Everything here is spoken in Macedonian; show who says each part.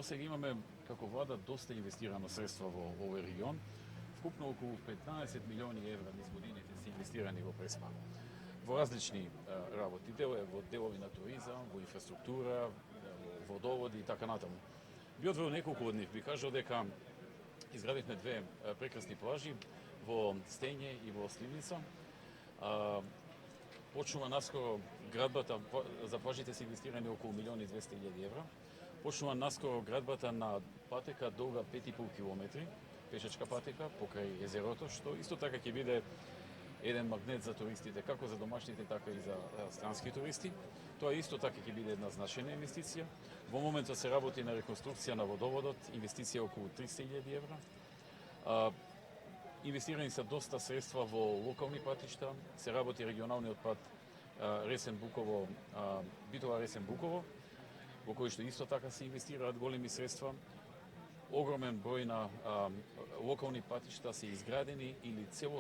Speaker 1: до сега имаме како влада доста инвестирано средства во овој регион. Вкупно околу 15 милиони евра низ годините се инвестирани во Преспа. Во различни работи, во делови на туризам, во инфраструктура, водоводи и така натаму. Би одвел неколку од нив, би кажал дека изградивме две прекрасни плажи во Стење и во Сливница. Почнува наскоро градбата, за плажите се инвестирани околу 1.200.000 евра. Почнува наскоро градбата на патека долга 5,5 километри, пешачка патека покрај езерото, што исто така ќе биде еден магнет за туристите, како за домашните, така и за странски туристи. Тоа исто така ќе биде една значајна инвестиција. Во моментот се работи на реконструкција на водоводот, инвестиција околу 300.000 евра. Инвестирани се доста средства во локални патишта, се работи регионалниот пат Ресен-Буково, Битола-Ресен-Буково, во кој што исто така се инвестираат големи средства. Огромен број на локални патишта се изградени или цело